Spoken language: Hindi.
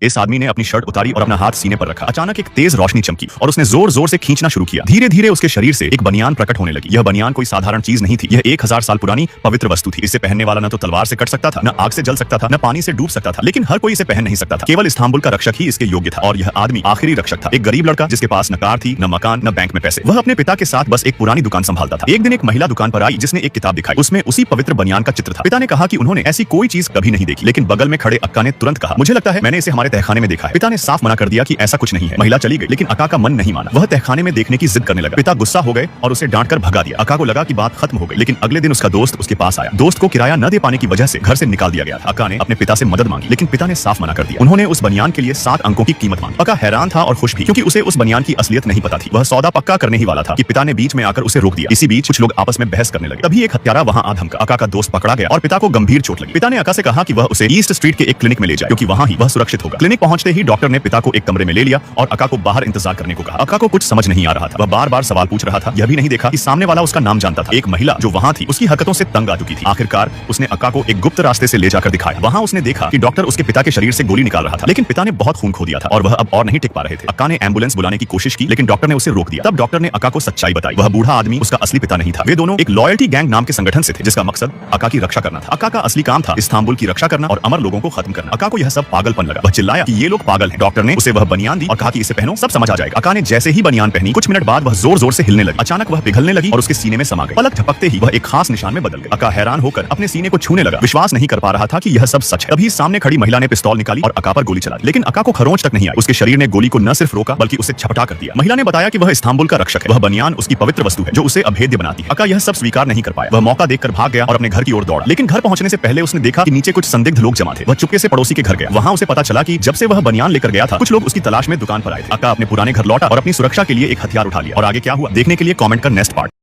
इस आदमी ने अपनी शर्ट उतारी और अपना हाथ सीने पर रखा। अचानक एक तेज रोशनी चमकी और उसने जोर जोर से खींचना शुरू किया। धीरे धीरे उसके शरीर से एक बनियान प्रकट होने लगी। यह बनियान कोई साधारण चीज नहीं थी, यह 1000 साल पुरानी पवित्र वस्तु थी। इसे पहनने वाला न तो तलवार से कट सकता था, न आग से जल सकता था, न पानी से डूब सकता था, लेकिन हर कोई इसे पहन नहीं सकता था। केवल इस्तांबुल का रक्षक ही इसके योग्य था और यह आदमी आखिरी रक्षक था। एक गरीब लड़का जिसके पास न कार थी, न मकान, न बैंक में पैसे। वह अपने पिता के साथ बस एक पुरानी दुकान संभालता था। एक दिन एक महिला दुकान पर आई जिसने एक किताब दिखाई। उसमें उसी पवित्र बनियान का चित्र था। पिता ने कहा कि उन्होंने ऐसी कोई चीज कभी नहीं देखी, लेकिन बगल में खड़े अक्का ने तुरंत कहा, मुझे लगता है मैंने इसे हमारे तहखाने में देखा है। पिता ने साफ मना कर दिया कि ऐसा कुछ नहीं है। महिला चली गई, लेकिन अक्का का मन नहीं माना। वह तहखाने में देखने की जिद करने लगा। पिता गुस्सा हो गए और उसे डांट कर भगा दिया। अक्का को लगा कि बात खत्म हो गई, लेकिन अगले दिन उसका दोस्त उसके पास आया। दोस्त को किराया न दे पाने की वजह से घर से निकाल दिया गया था। अक्का ने अपने पिता से मदद मांगी, लेकिन पिता ने साफ मना कर दिया। उन्होंने उस बनियान के लिए 7 अंकों की कीमत मांगी। अक्का हैरान था और खुश भी, क्योंकि उसे उस बनियान की असलियत नहीं पता थी। वह सौदा पक्का करने ही वाला था कि पिता ने बीच में आकर उसे रोक दिया। इसी बीच कुछ लोग आपस में बहस करने लगे। तभी एक हत्यारा वहां आ धमका। अक्का का दोस्त पकड़ा गया और पिता को गंभीर चोट लगी। पिता ने अक्का से कहा कि वह उसे ईस्ट स्ट्रीट के एक क्लिनिक में ले जाए, क्योंकि वहां ही वह सुरक्षित होगा। क्लिनिक पहुंचते ही डॉक्टर ने पिता को एक कमरे में ले लिया और अक्का को बाहर इंतजार करने को कहा। अक्का को कुछ समझ नहीं आ रहा था। वह बार बार सवाल पूछ रहा था। यह भी नहीं देखा कि सामने वाला उसका नाम जानता था। एक महिला जो वहां थी उसकी हरकतों से तंग आ चुकी थी। आखिरकार उसने अक्का को एक गुप्त रास्ते से ले जाकर दिखाया। वहां उसने देखा कि डॉक्टर उसके पिता के शरीर से गोली निकाल रहा था, लेकिन पिता ने बहुत खून खो दिया था और वह अब और नहीं टिक पा रहे थे। अक्का ने एम्बुलेंस बुलाने की कोशिश की, लेकिन डॉक्टर ने उसे रोक दिया। तब डॉक्टर ने अक्का को सच्चाई बताई। वह बूढ़ा आदमी उसका असली पिता नहीं था। वे दोनों एक लॉयल्टी गैंग नाम के संगठन से थे, जिसका मकसद अक्का की रक्षा करना था। अक्का का असली काम था इस्तांबुल की रक्षा करना और अमर लोगों को खत्म करना। अक्का को यह सब पागलपन लगा। वह चिल्लाया कि ये लोग पागल हैं। डॉक्टर ने उसे वह बनियान दी और कहा कि इसे पहनो, सब समझ आ जाएगा। अक्का ने जैसे ही बनियान पहनी, कुछ मिनट बाद वह जोर जोर से हिलने लगी। अचानक वह पिघलने लगी और उसके सीने में समा गई। पलक झपकते ही वह एक खास निशान में बदल गई। अक्का हैरान होकर अपने सीने को छूने लगा। विश्वास नहीं कर पा रहा था कि यह सब सच है। तभी सामने खड़ी महिला ने पिस्तौल निकाली और अक्का पर गोली चला दी, लेकिन अक्का को खरोंच तक नहीं आई। उसके शरीर ने गोली को न सिर्फ रोका, बल्कि उसे झपटा कर दिया। महिला ने बताया कि वह इस्तांबुल का रक्षक है। वह बनियान उसकी पवित्र वस्तु है जो उसे अभेद्य बनाती है। अक्का यह सब स्वीकार नहीं कर पाया। वह मौका देखकर भाग गया और अपने घर की ओर दौड़ा, लेकिन घर पहुंचने से पहले उसने देखा कि नीचे कुछ संदिग्ध लोग जमा थे। वह चुपके से पड़ोसी के घर गया। वहां उसे पता चला कि जब से वह बनियान लेकर गया था, कुछ लोग उसकी तलाश में दुकान पर आए थे। अक्का अपने पुराने घर लौटा और अपनी सुरक्षा के लिए एक हथियार उठा लिया। और आगे क्या हुआ देखने के लिए कमेंट कर नेक्स्ट पार्ट